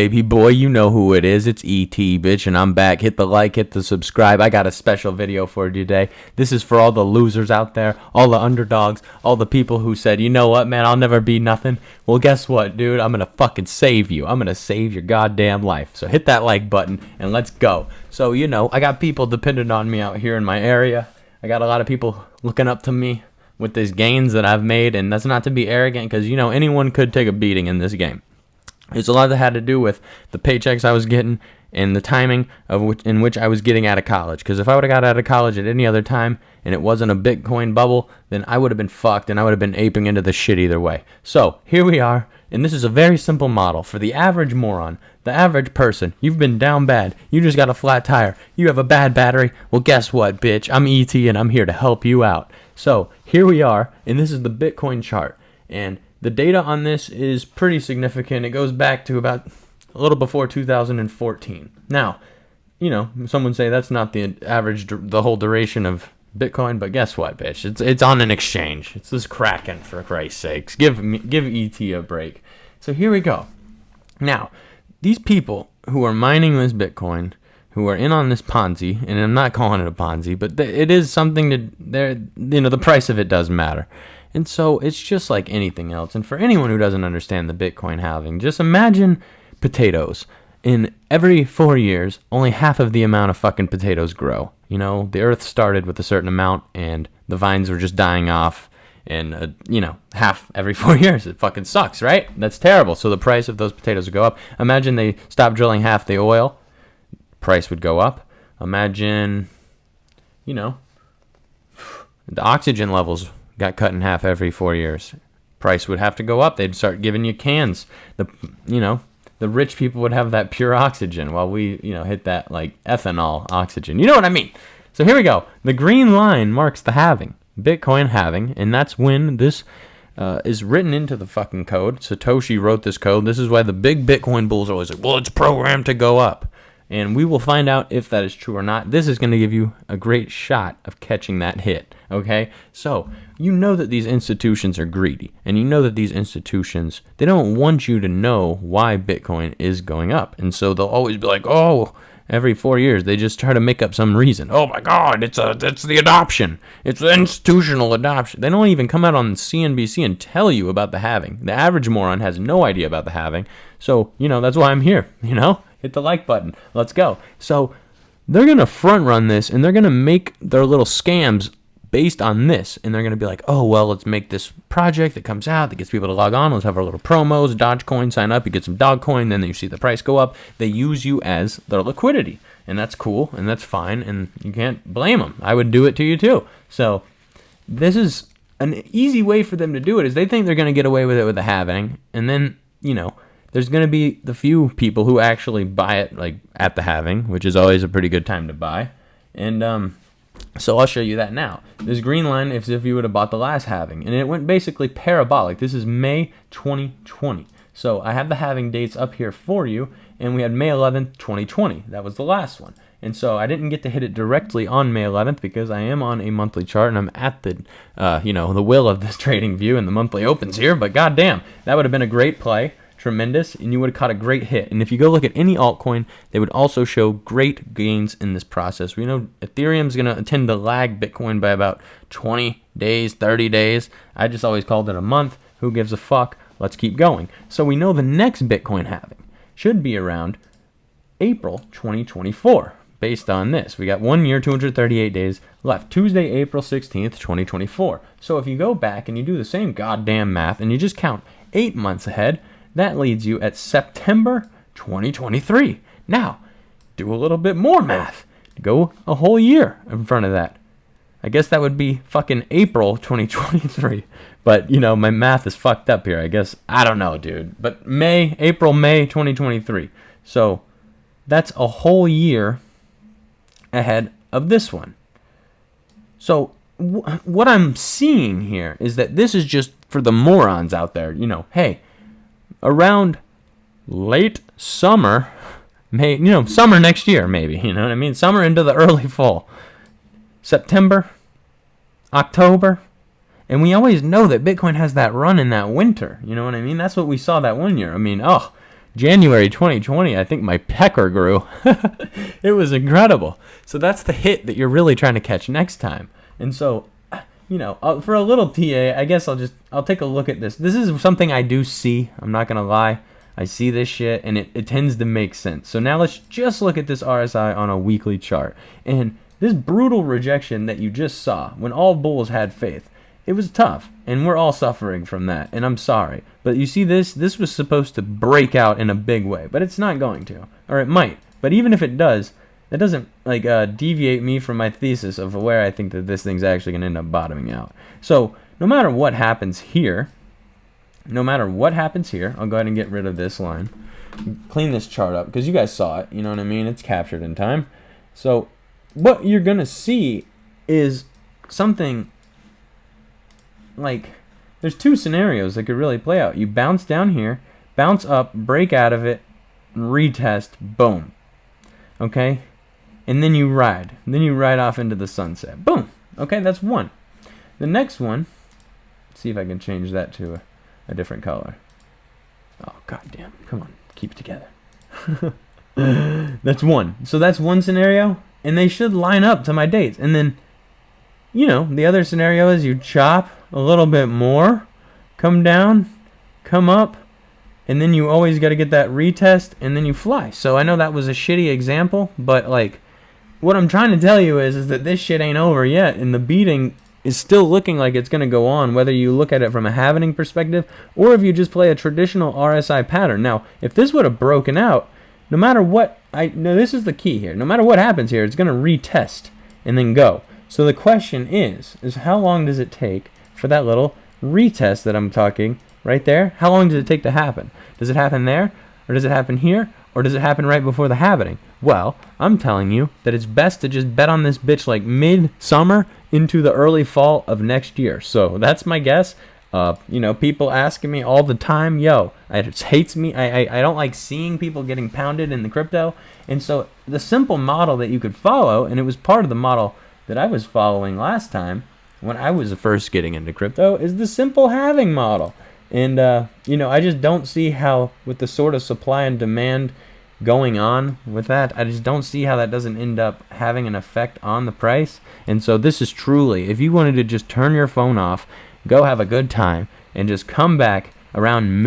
Baby boy, you know who it is. It's E.T., bitch, and I'm back. Hit the like, hit the subscribe. I got a special video for you today. This is for all the losers out there, all the underdogs, all the people who said, you know what, man, I'll never be nothing. Well, guess what, dude? I'm going to fucking save you. I'm going to save your goddamn life. So hit that like button, and let's go. So, you know, I got people dependent on me out here in my area. I got a lot of people looking up to me with these gains that I've made, and that's not to be arrogant because, you know, anyone could take a beating in this game. It's a lot that had to do with the paychecks I was getting and the timing in which I was getting out of college. Because if I would have got out of college at any other time and it wasn't a Bitcoin bubble, then I would have been fucked and I would have been aping into the shit either way. So here we are, and this is a very simple model for the average moron, the average person. You've been down bad. You just got a flat tire. You have a bad battery. Well, guess what, bitch? I'm ET and I'm here to help you out. So here we are, and this is the Bitcoin chart. And the data on this is pretty significant. It goes back to about a little before 2014. Now, you know, someone say that's not the average, the whole duration of Bitcoin, but guess what, bitch? It's on an exchange. It's this Kraken, for Christ's sakes. Give ET a break. So here we go. Now, these people who are mining this Bitcoin, who are in on this Ponzi, and I'm not calling it a Ponzi, but it is something that, you know, the price of it does matter. And so it's just like anything else. And for anyone who doesn't understand the Bitcoin halving, just imagine potatoes. In every 4 years, only half of the amount of fucking potatoes grow. You know, the earth started with a certain amount and the vines were just dying off. And, you know, half every 4 years. It fucking sucks, right? That's terrible. So the price of those potatoes would go up. Imagine they stopped drilling half the oil. Price would go up. Imagine, you know, the oxygen levels got cut in half every 4 years. Price would have to go up. They'd start giving you cans. The rich people would have that pure oxygen while we, you know, hit that like ethanol oxygen. You know what I mean? So here we go. The green line marks the halving, Bitcoin halving, and that's when this is written into the fucking code. Satoshi wrote this code. This is why the big Bitcoin bulls are always like, well, it's programmed to go up. And we will find out if that is true or not. This is going to give you a great shot of catching that hit, okay? So, you know that these institutions are greedy. And you know that these institutions, they don't want you to know why Bitcoin is going up. And so they'll always be like, oh, every 4 years, they just try to make up some reason. Oh my God, it's the adoption. It's the institutional adoption. They don't even come out on CNBC and tell you about the halving. The average moron has no idea about the halving. So, you know, that's why I'm here, you know? Hit the like button. Let's go. So they're going to front run this, and they're going to make their little scams based on this. And they're going to be like, oh, well, let's make this project that comes out that gets people to log on. Let's have our little promos, Dogecoin, sign up. You get some Dogecoin. Then you see the price go up. They use you as their liquidity. And that's cool, and that's fine, and you can't blame them. I would do it to you, too. So this is an easy way for them to do it, is they think they're going to get away with it with the halving. And then, you know, there's going to be the few people who actually buy it like at the halving, which is always a pretty good time to buy. And so I'll show you that now. This green line is if you would have bought the last halving. And it went basically parabolic. This is May 2020. So I have the halving dates up here for you. And we had May 11th, 2020. That was the last one. And so I didn't get to hit it directly on May 11th because I am on a monthly chart and I'm at the, the will of this trading view and the monthly opens here. But goddamn, that would have been a great play. Tremendous, and you would have caught a great hit. And if you go look at any altcoin, they would also show great gains in this process. We know Ethereum's going to tend to lag Bitcoin by about 20 days, 30 days. I just always called it a month. Who gives a fuck? Let's keep going. So we know the next Bitcoin halving should be around April 2024. Based on this, we got 1 year, 238 days left. Tuesday, April 16th, 2024. So if you go back and you do the same goddamn math and you just count 8 months ahead, that leads you at September 2023. Now, do a little bit more math. Go a whole year in front of that. I guess that would be fucking April 2023. But, you know, my math is fucked up here. I guess, I don't know, dude. But April, May 2023. So, that's a whole year ahead of this one. So, what I'm seeing here is that this is just for the morons out there. You know, hey, around late summer, summer next year, maybe, you know what I mean? Summer into the early fall. September, October, and we always know that Bitcoin has that run in that winter, you know what I mean? That's what we saw that 1 year. I mean, January 2020, I think my pecker grew. It was incredible. So that's the hit that you're really trying to catch next time. And so, for a little TA, I guess I'll take a look at this. This is something I do see. I'm not going to lie. I see this shit, and it tends to make sense. So now let's just look at this RSI on a weekly chart. And this brutal rejection that you just saw, when all bulls had faith, it was tough, and we're all suffering from that, and I'm sorry. But you see this was supposed to break out in a big way, but it's not going to. Or it might. But even if it does, that doesn't deviate me from my thesis of where I think that this thing's actually going to end up bottoming out. So no matter what happens here, I'll go ahead and get rid of this line. Clean this chart up, because you guys saw it, you know what I mean? It's captured in time. So what you're going to see is something like, there's two scenarios that could really play out. You bounce down here, bounce up, break out of it, retest, boom. Okay? And then you ride. Then you ride off into the sunset. Boom. Okay, that's one. The next one, let's see if I can change that to a different color. Oh, goddamn. Come on. Keep it together. That's one. So that's one scenario, and they should line up to my dates. And then, the other scenario is you chop a little bit more, come down, come up, and then you always got to get that retest, and then you fly. So I know that was a shitty example, but what I'm trying to tell you is that this shit ain't over yet, and the beating is still looking like it's going to go on, whether you look at it from a halvening perspective or if you just play a traditional RSI pattern. Now, if this would have broken out, no matter what, this is the key here. No matter what happens here, it's going to retest and then go. So the question is how long does it take for that little retest that I'm talking right there? How long does it take to happen? Does it happen there, or does it happen here, or does it happen right before the halvening? Well, I'm telling you that it's best to just bet on this bitch like mid-summer into the early fall of next year. So that's my guess. People asking me all the time, it just hates me. I don't like seeing people getting pounded in the crypto. And so the simple model that you could follow, and it was part of the model that I was following last time when I was first getting into crypto, is the simple halving model. And, I just don't see how, with the sort of supply and demand going on with that, I just don't see how that doesn't end up having an effect on the price. And so this is truly, if you wanted to just turn your phone off, go have a good time, and just come back around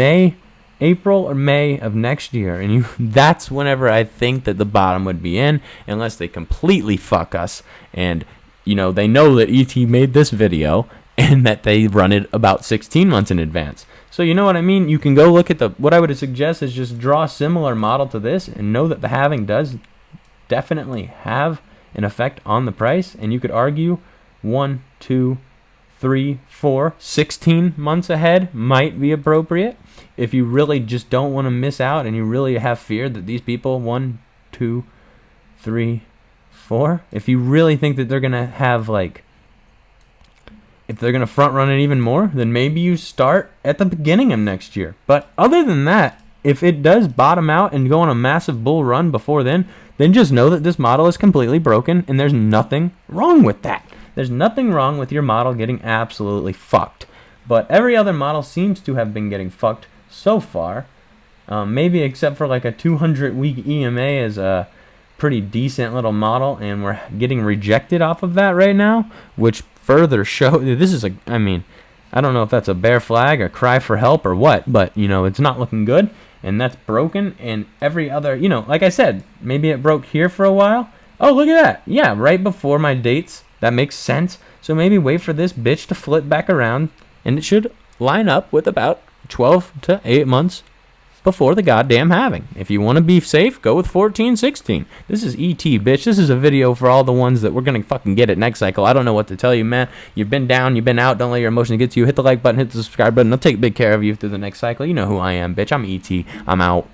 April or May of next year, and that's whenever I think that the bottom would be in, unless they completely fuck us, and they know that ET made this video and that they run it about 16 months in advance. So you know what I mean? You can go look at what I would suggest is just draw a similar model to this and know that the halving does definitely have an effect on the price. And you could argue 1, 2, 3, 4, 16 months ahead might be appropriate if you really just don't want to miss out and you really have fear that these people, 1, 2, 3, 4, if you really think that they're going to have if they're going to front run it even more, then maybe you start at the beginning of next year. But other than that, if it does bottom out and go on a massive bull run before then just know that this model is completely broken, and there's nothing wrong with that. There's nothing wrong with your model getting absolutely fucked. But every other model seems to have been getting fucked so far. Maybe except for a 200-week EMA is a pretty decent little model, and we're getting rejected off of that right now, which further show this is I don't know if that's a bear flag, a cry for help, or what, but it's not looking good, and that's broken. And every other, like I said, maybe it broke here for a while. Oh, look at that. Yeah, right before my dates. That makes sense. So maybe wait for this bitch to flip back around, and it should line up with about 12 to 8 months before the goddamn halving. If you want to be safe, go with 14, 16. This is ET, bitch. This is a video for all the ones that we're going to fucking get it next cycle. I don't know what to tell you, man. You've been down, you've been out. Don't let your emotions get to you. Hit the like button, hit the subscribe button. I'll take big care of you through the next cycle. You know who I am, bitch. I'm ET. I'm out.